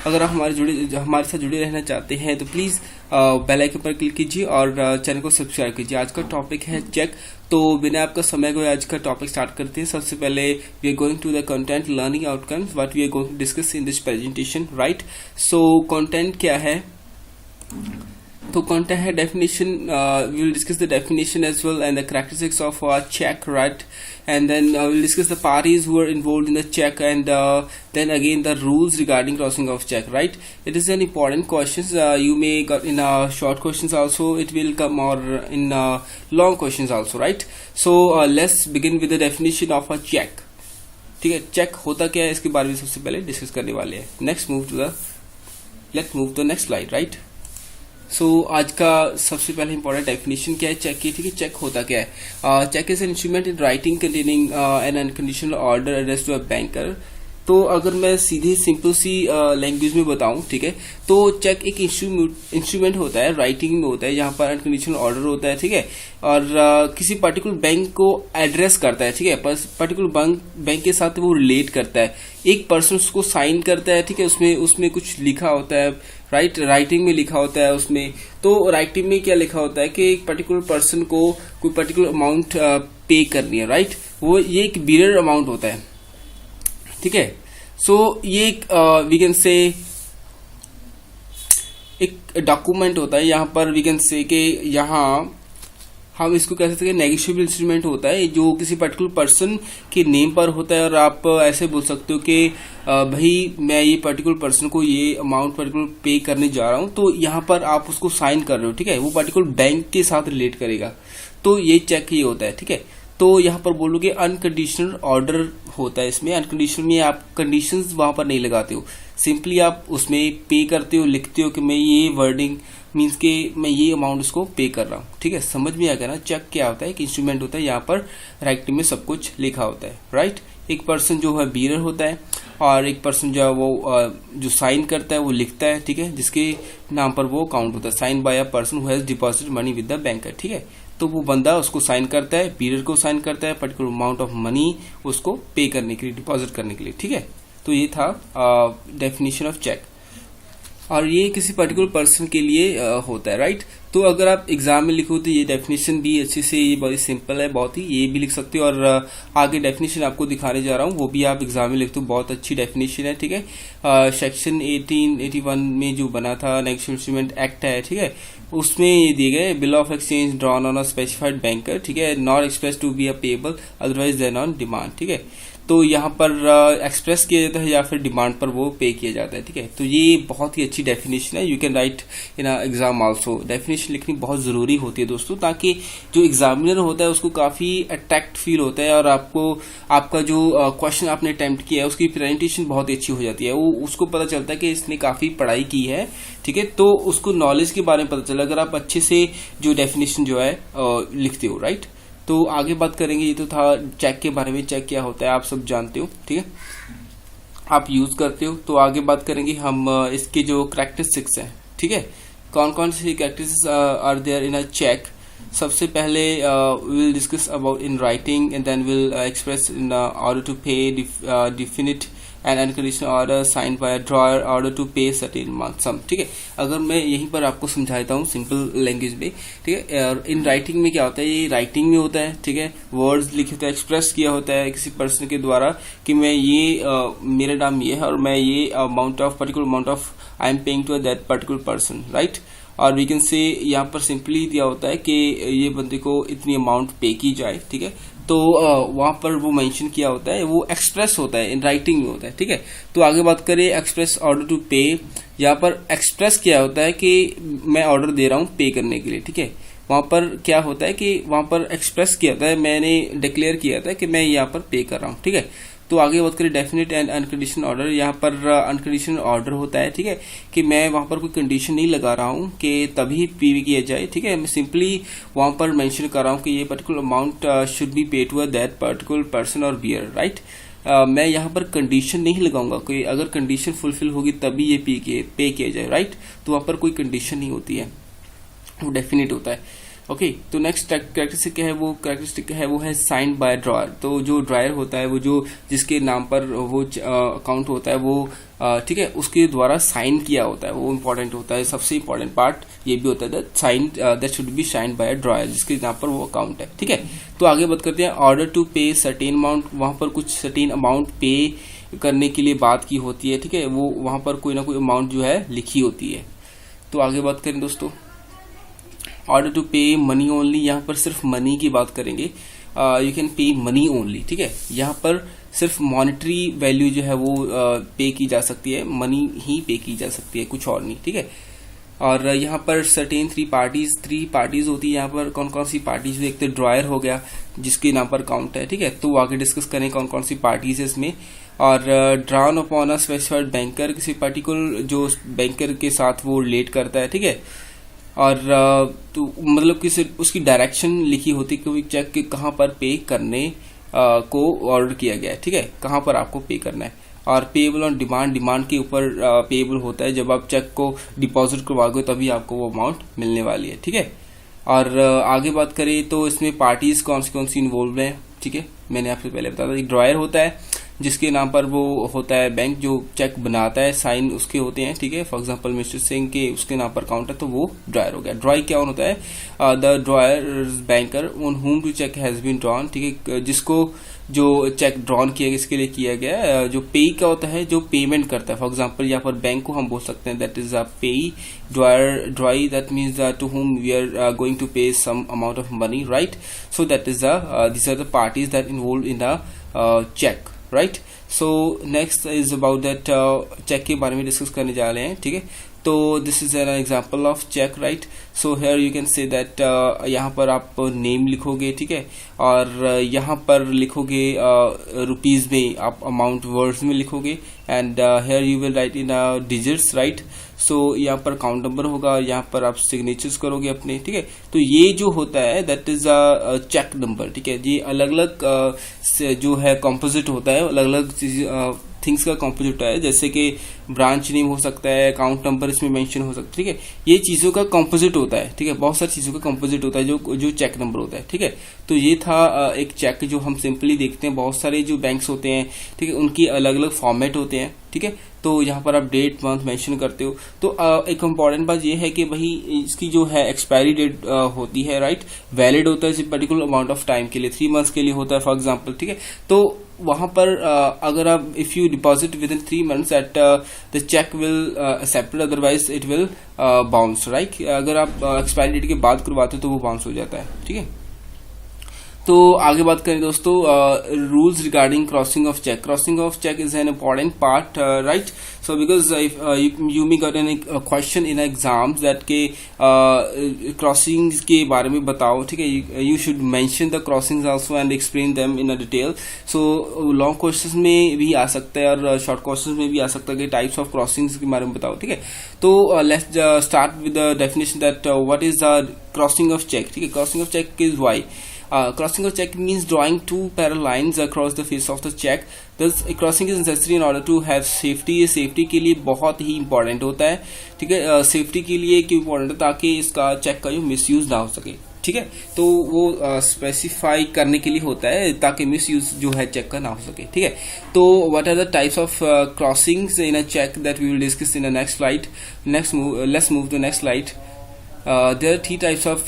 अगर आप हमारे साथ जुड़े रहना चाहते हैं तो प्लीज़ बेल आइकन पर क्लिक कीजिए और चैनल को सब्सक्राइब कीजिए। आज का टॉपिक है चेक। तो बिना आपका समय गए आज का टॉपिक स्टार्ट करते हैं। सबसे पहले we are going to the content learning outcomes what we are going to discuss in this presentation, right. So content क्या है? तो content है definition. We will discuss the definition as well and the characteristics of check, right? And then we will discuss the parties who are involved in the check and then again the rules regarding crossing of check, right? It is an important questions. You may got in short questions also. It will come or in long questions also, right? So let's begin with the definition of a check. ठीक है, check होता क्या है इसके बारे में सबसे पहले डिस्कस करने वाले हैं। Let's move to the next slide, right. So आज का सबसे पहले इंपॉर्टेंट डेफिनेशन क्या है चेक की, ठीक है। चेक होता क्या है? Check is an instrument in writing containing an unconditional order address to a banker. तो अगर मैं सीधे सिंपल सी लैंग्वेज में बताऊं, ठीक है, तो चेक एक इंस्ट्रूमेंट होता है, राइटिंग में होता है, जहां पर अनकंडीशनल ऑर्डर होता है, ठीक है, और किसी पर्टिकुलर बैंक को एड्रेस करता है, ठीक है, पर्टिकुलर बैंक के साथ वो रिलेट करता है। एक पर्सन उसको साइन करता है, ठीक है, उसमें कुछ लिखा होता है, राइट, राइटिंग में लिखा होता है उसमें। तो राइटिंग में क्या लिखा होता है कि एक पर्टिकुलर पर्सन को कोई पर्टिकुलर अमाउंट पे करनी है, राइट। ये एक बीरर अमाउंट होता है, ठीक है। सो ये एक वी कैन से एक डॉक्यूमेंट होता है। यहाँ पर वी कैन से कि यहाँ हम इसको कह सकते हैं नेगोशिएबल इंस्ट्रूमेंट होता है जो किसी पर्टिकुलर पर्सन के नेम पर होता है। और आप ऐसे बोल सकते हो कि भाई मैं ये पर्टिकुलर पर्सन को ये अमाउंट पर्टिकुलर पे करने जा रहा हूँ, तो यहाँ पर आप उसको साइन कर रहे हो, ठीक है, वो पर्टिकुलर बैंक के साथ रिलेट करेगा। तो ये चेक ये होता है, ठीक है। तो यहाँ पर बोलोगे अनकंडीशनल ऑर्डर होता है। इसमें अनकंडीशनल में आप कंडीशंस वहां पर नहीं लगाते हो, सिंपली आप उसमें पे करते हो, लिखते हो कि मैं ये वर्डिंग मीन्स के मैं ये अमाउंट उसको पे कर रहा हूँ, ठीक है। समझ में आ गया ना? चेक क्या होता है? एक इंस्ट्रूमेंट होता है, यहाँ पर राइटिंग में सब कुछ लिखा होता है, राइट। एक पर्सन जो है बीरर होता है और एक पर्सन जो है वो जो साइन करता है वो लिखता है, ठीक है, जिसके नाम पर वो अकाउंट होता है। Sign by a person who has deposited money with the banker, ठीक है। तो वो बंदा उसको साइन करता है, बीरर को साइन करता है पर्टिकुलर अमाउंट ऑफ मनी उसको पे करने के लिए, डिपॉजिट करने के लिए, ठीक है। तो ये था डेफिनेशन ऑफ चेक और ये किसी पर्टिकुलर पर्सन के लिए होता है, राइट। तो अगर आप एग्जाम में लिखो तो ये डेफिनेशन भी अच्छे से, ये बहुत सिंपल है, बहुत ही, ये भी लिख सकते हो। और आगे डेफिनेशन आपको दिखाने जा रहा हूँ वो भी आप एग्जाम में लिखते हो, बहुत अच्छी डेफिनेशन है, ठीक है। सेक्शन 1881 में जो बना था नेगोशिएबल इंस्ट्रूमेंट एक्ट है, ठीक है, उसमें ये दिए गए bill of exchange drawn on a specified banker, ठीक है, not express to be a payable otherwise than on demand, ठीक है। तो यहाँ पर एक्सप्रेस किया जाता है या फिर डिमांड पर वो पे किया जाता है, ठीक है। तो ये बहुत ही अच्छी डेफिनेशन है। You can write in exam also. Definition लिखनी बहुत जरूरी होती है दोस्तों, ताकि जो एग्जामिनर होता है उसको काफी अट्रैक्ट फील होता है और आपका जो क्वेश्चन आपने अटेम्प्ट किया है उसकी प्रेजेंटेशन बहुत ही अच्छी हो जाती है। वो उसको पता चलता है कि इसने काफी पढ़ाई की है, ठीक है, तो उसको नॉलेज के बारे में पता चला अगर आप अच्छे से जो डेफिनेशन जो है लिखते हो, राइट। तो आगे बात करेंगे, ये तो था चेक के बारे में। चेक क्या होता है आप सब जानते हो, ठीक है, आप यूज करते हो। तो आगे बात करेंगे हम इसके जो कैरेक्टरिस्टिक्स हैं, ठीक है, कौन कौन से characteristics are there in a cheque. सबसे पहले we will discuss about in writing and then will express in order to pay definite and unconditional order sign by drawer order to pay certain sum, ठीक है। अगर मैं यहीं पर आपको समझा देता हूँ सिंपल लैंग्वेज में, ठीक है। और इन राइटिंग में क्या होता है? ये राइटिंग में होता है, ठीक है, वर्ड्स लिखे होते हैं, एक्सप्रेस किया होता है किसी पर्सन के द्वारा कि मैं ये मेरा नाम ये है और मैं ये amount of particular amount of I am paying to that particular person, right. और वी कैन से यहाँ पर सिंपली दिया होता है कि ये बंदे को इतनी अमाउंट पे की जाए, ठीक है। तो वहां पर वो मेंशन किया होता है, वो एक्सप्रेस होता है, इन राइटिंग में होता है, ठीक है। तो आगे बात करें एक्सप्रेस ऑर्डर टू पे। यहाँ पर एक्सप्रेस किया होता है कि मैं ऑर्डर दे रहा हूँ पे करने के लिए, ठीक है। वहां पर क्या होता है कि वहां पर एक्सप्रेस किया होता है, मैंने डिक्लेयर किया था कि मैं यहाँ पर पे कर रहा हूँ, ठीक है। तो आगे बात करें डेफिनेट एंड अनकंडीशनल ऑर्डर। यहाँ पर अनकंडीशनल ऑर्डर होता है, ठीक है, कि मैं वहां पर कोई कंडीशन नहीं लगा रहा हूँ कि तभी पे किया जाए, ठीक है। मैं सिंपली वहां पर मेंशन कर रहा हूँ कि ये पर्टिकुलर अमाउंट शुड बी पे टू दैट पर्टिकुलर पर्सन और बियर, राइट। मैं यहाँ पर कंडीशन नहीं लगाऊंगा, कोई अगर कंडीशन फुलफिल होगी तभी ये पे किया जाए, राइट। तो वहां पर कोई कंडीशन नहीं होती है, वो डेफिनेट होता है। ओके, तो नेक्स्ट कैरेक्टरिस्टिक क्या है, वो कैरेक्टरिस्टिक है वो है साइंड बाय ड्रॉयर। तो जो ड्रॉयर होता है वो जो जिसके नाम पर वो अकाउंट होता है वो ठीक है उसके द्वारा साइन किया होता है, वो इम्पोर्टेंट होता है। सबसे इम्पोर्टेंट पार्ट ये भी होता है that should be signed by dryer जिसके नाम पर वो अकाउंट है। ठीक है, तो आगे बात करते हैं order to pay certain amount. वहां पर कुछ सर्टेन अमाउंट पे करने के लिए बात की होती है। ठीक है, वो वहां पर कोई ना कोई अमाउंट जो है लिखी होती है। तो आगे बात करें दोस्तों, ऑर्डर टू पे मनी ओनली, यहाँ पर सिर्फ मनी की बात करेंगे। You can pay money only. ठीक है, यहाँ पर सिर्फ मॉनेटरी वैल्यू जो है वो पे की जा सकती है, मनी ही पे की जा सकती है, कुछ और नहीं। ठीक है, और यहाँ पर सर्टेन थ्री पार्टीज होती है। यहाँ पर कौन कौन सी पार्टीज, एक तो ड्रॉयर हो गया जिसके नाम पर अकाउंट है। ठीक है, तो आगे डिस्कस करें कौन कौन सी पार्टीज है इसमें। और drawn upon a specified banker, किसी पर्टिकुलर जो बैंकर के साथ वो रिलेट करता है। ठीक है, और तो मतलब कि उसकी डायरेक्शन लिखी होती है कि चेक कहाँ पर पे करने को ऑर्डर किया गया है। ठीक है, कहाँ पर आपको पे करना है। और पेएबल ऑन डिमांड के ऊपर पेएबल होता है, जब आप चेक को डिपॉजिट करवाओगे तभी आपको वो अमाउंट मिलने वाली है। ठीक है, और आगे बात करें तो इसमें पार्टीज कौन सी इन्वॉल्व हैं। ठीक है, मैंने आपसे पहले बताया था, एक ड्रॉयर होता है जिसके नाम पर वो होता है बैंक जो चेक बनाता है, साइन उसके होते हैं। ठीक है, फॉर एग्जांपल मिस्टर सिंह के उसके नाम पर अकाउंट है तो वो ड्रॉयर हो गया। ड्रॉय क्या होता है, the drawer banker on whom to check has been drawn. ठीक है, जिसको जो चेक ड्रॉन किया गया इसके लिए किया गया। जो पे क्या होता है, जो पेमेंट करता है। फॉर एग्जांपल यहाँ पर बैंक को हम बोल सकते हैं that is a payee. Drawee that means to whom we are going to pay some amount of money, right. So that is these are the parties that involve in the cheque, right. So next is about that cheque के बारे में discuss करने जा रहे हैं। ठीक है, तो this is an example of check, right. So here you can say that यहाँ पर आप नेम लिखोगे। ठीक है, और यहाँ पर लिखोगे रुपीज में, आप अमाउंट वर्ड्स में लिखोगे। And here you will write in digits, right. So यहाँ पर अकाउंट नंबर होगा और यहाँ पर आप सिग्नेचर्स करोगे अपने। ठीक है, तो ये जो होता है that is a check number. ठीक है, ये अलग अलग जो है कॉम्पोजिट होता है, अलग अलग थिंग्स का कॉम्पोजिट है, जैसे कि ब्रांच नेम हो सकता है, अकाउंट नंबर इसमें मेंशन हो सकता है। ठीक है, ये चीजों का कॉम्पोजिट होता है। ठीक है, बहुत सारी चीजों का कॉम्पोजिट होता है जो चेक नंबर होता है। ठीक है, तो ये था एक चेक जो हम सिंपली देखते हैं। बहुत सारे जो बैंक्स होते हैं, ठीक है, उनकी अलग अलग फॉर्मेट होते हैं। ठीक है, तो यहाँ पर आप डेट मंथ मेंशन करते हो। तो एक इम्पॉर्टेंट बात ये है कि भाई इसकी जो है एक्सपायरी डेट होती है, राइट, वैलिड होता है पर्टिकुलर अमाउंट ऑफ टाइम के लिए, 3 मंथ्स के लिए होता है फॉर एग्जांपल। ठीक है, तो वहां पर अगर आप if you deposit within 3 months at the check will accepted, otherwise it will bounce, right. अगर आप एक्सपायरी डेट के बाद करवाते हो तो वो बाउंस हो जाता है। ठीक है, तो आगे बात करें दोस्तों rules regarding crossing of check. Crossing of check is an important part, right. So because you may got an question in exams that के क्रॉसिंग के बारे में बताओ। ठीक है, you should mention the crossings also and explain them in a detail. So long question में भी आ सकता है और शॉर्ट क्वेश्चन में भी आ सकता है कि टाइप्स ऑफ क्रॉसिंग्स के बारे में बताओ। ठीक है, तो let's start with the definition that what is the crossing of check. ठीक है, crossing of check is why crossing of check means drawing two parallel lines across the face of the check. Thus, a crossing is necessary in order to have safety. ये safety के लिए बहुत ही important होता है। ठीक है, safety के लिए क्यों important है, ताकि इसका चेक का जो मिसयूज ना हो सके। ठीक है, तो वो स्पेसिफाई करने के लिए होता है ताकि मिसयूज जो है चेक का ना हो सके। ठीक है, तो what are the types of crossings in a check that we will discuss in the next slide. Let's move to next slide. There are 3 types of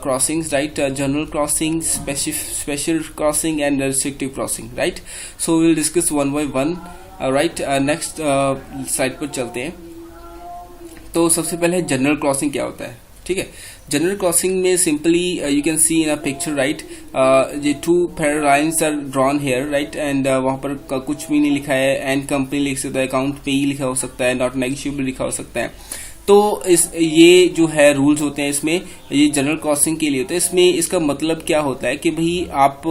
crossings, right? General crossing, special crossing, and restrictive crossing, right? So we will discuss one by one, right? Next slide पर चलते हैं। तो सबसे पहले general crossing क्या होता है। ठीक है, जनरल क्रॉसिंग में simply you can see in a picture, right, ये 2 parallel lines are drawn here, right, and वहां पर कुछ भी नहीं लिखा है, एंड कंपनी लिख सकता है, अकाउंट पे ही लिखा हो सकता है, नॉट नेगोशिएबल लिखा हो सकता है। तो ये जो है रूल्स होते हैं इसमें, ये जनरल क्रॉसिंग के लिए होता है। इसमें इसका मतलब क्या होता है कि भाई आप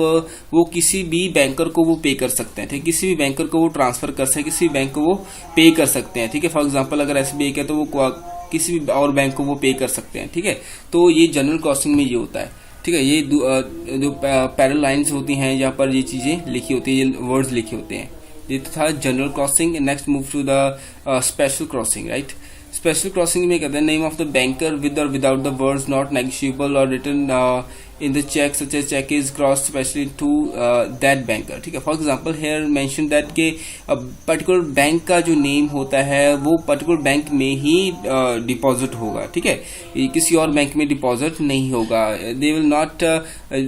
वो किसी भी बैंकर को वो पे कर सकते हैं। ठीक है, किसी भी बैंकर को वो ट्रांसफर कर सकते हैं, किसी भी बैंक को वो पे कर सकते हैं। ठीक है, फॉर एग्जांपल अगर SBI का तो वो किसी भी और बैंक को वो पे कर सकते हैं। ठीक है, तो ये जनरल क्रॉसिंग में ये होता है। ठीक है, ये जो पैरेलल लाइंस होती हैं यहाँ पर ये चीजें लिखी होती है, ये वर्ड्स लिखे होते हैं। ये था general crossing. Next move to the special crossing, right. Special crossing में कहते हैं name of the banker with और without the words not negotiable और written in the cheque such a cheque is cross specially to that banker. ठीक है, for example here mention that के particular bank का जो नेम होता है वो पर्टिकुलर बैंक में ही डिपॉजिट होगा। ठीक है, किसी और बैंक में डिपॉजिट नहीं होगा। दे विल नॉट,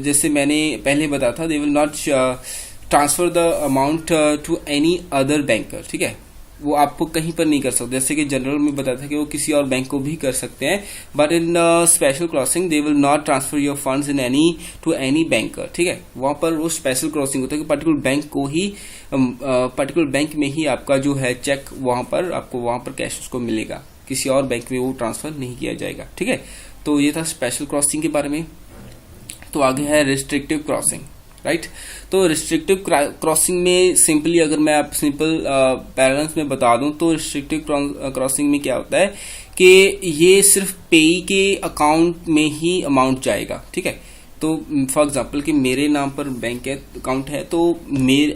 जैसे मैंने पहले बताया था, they will not transfer the amount to any other banker. ठीक है, वो आपको कहीं पर नहीं कर सकते। जैसे कि जनरल में बताया था कि वो किसी और बैंक को भी कर सकते हैं, but in special crossing they will not transfer your funds in any two any banker. ठीक है, वहां पर वो स्पेशल क्रॉसिंग होता है कि पर्टिकुलर बैंक को ही पर्टिकुलर बैंक में ही आपका जो है चेक वहां पर आपको वहां पर कैश उसको मिलेगा, किसी और बैंक में वो ट्रांसफर नहीं किया जाएगा। ठीक है, तो ये था स्पेशल क्रॉसिंग के बारे में। तो आगे है रिस्ट्रिक्टिव क्रॉसिंग, राइट। तो रिस्ट्रिक्टिव क्रॉसिंग में सिंपली अगर मैं आप सिंपल पैरेलल्स में बता दूं तो रिस्ट्रिक्टिव क्रॉसिंग में क्या होता है कि ये सिर्फ पेई के अकाउंट में ही अमाउंट जाएगा। ठीक है, तो फॉर एग्जांपल कि मेरे नाम पर बैंक अकाउंट है, तो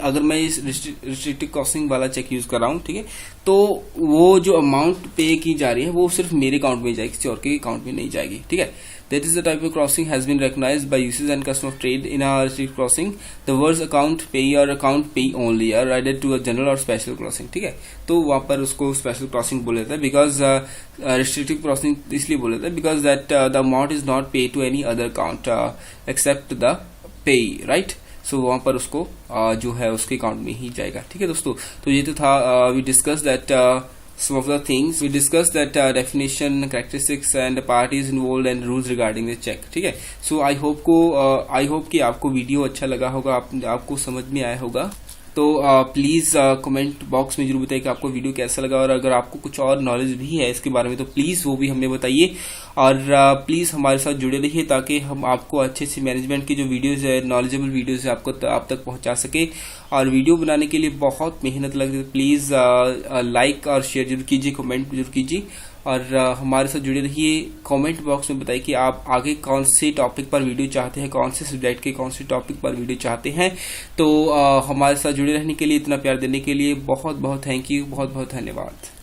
अगर मैं इस रिस्ट्रिक्टिव क्रॉसिंग वाला चेक यूज कर रहा हूं, ठीक है, तो वो जो अमाउंट पे की जा रही है वो सिर्फ मेरे अकाउंट में जाएगी, किसी और के अकाउंट में नहीं जाएगी। ठीक है, that is the type of crossing has been recognized by usage and custom of trade in a restricted crossing. The words account payee or account payee only are added to a general or special crossing. ठीक है, तो वहां पर उसको special crossing बोला जाता है, because restrictive crossing इसलिए बोला जाता है because that the amount is not pay to any other account except the payee, right. So वहां पर उसको जो है उसके अकाउंट में ही जाएगा। ठीक है दोस्तों, तो ये तो था we discuss that some of the things we discussed that definition, characteristics and parties involved and rules regarding the check. ठीक है, so I hope कि आपको वीडियो अच्छा लगा होगा, आपको समझ में आया होगा। तो प्लीज कमेंट बॉक्स में जरूर बताइए कि आपको वीडियो कैसा लगा, और अगर आपको कुछ और नॉलेज भी है इसके बारे में तो प्लीज वो भी हमें बताइए, और प्लीज हमारे साथ जुड़े रहिए ताकि हम आपको अच्छे से मैनेजमेंट की जो वीडियोस है, नॉलेजेबल वीडियोस है, आपको आप तक पहुंचा सके। और वीडियो बनाने के लिए बहुत मेहनत लगती है, प्लीज लाइक और शेयर जरूर कीजिए, कमेंट जरूर कीजिए, और हमारे साथ जुड़े रहिए। कमेंट बॉक्स में बताइए कि आप आगे कौन से टॉपिक पर वीडियो चाहते हैं, कौन से सब्जेक्ट के कौन से टॉपिक पर वीडियो चाहते हैं। तो हमारे साथ जुड़े रहने के लिए, इतना प्यार देने के लिए बहुत बहुत थैंक यू, बहुत बहुत धन्यवाद।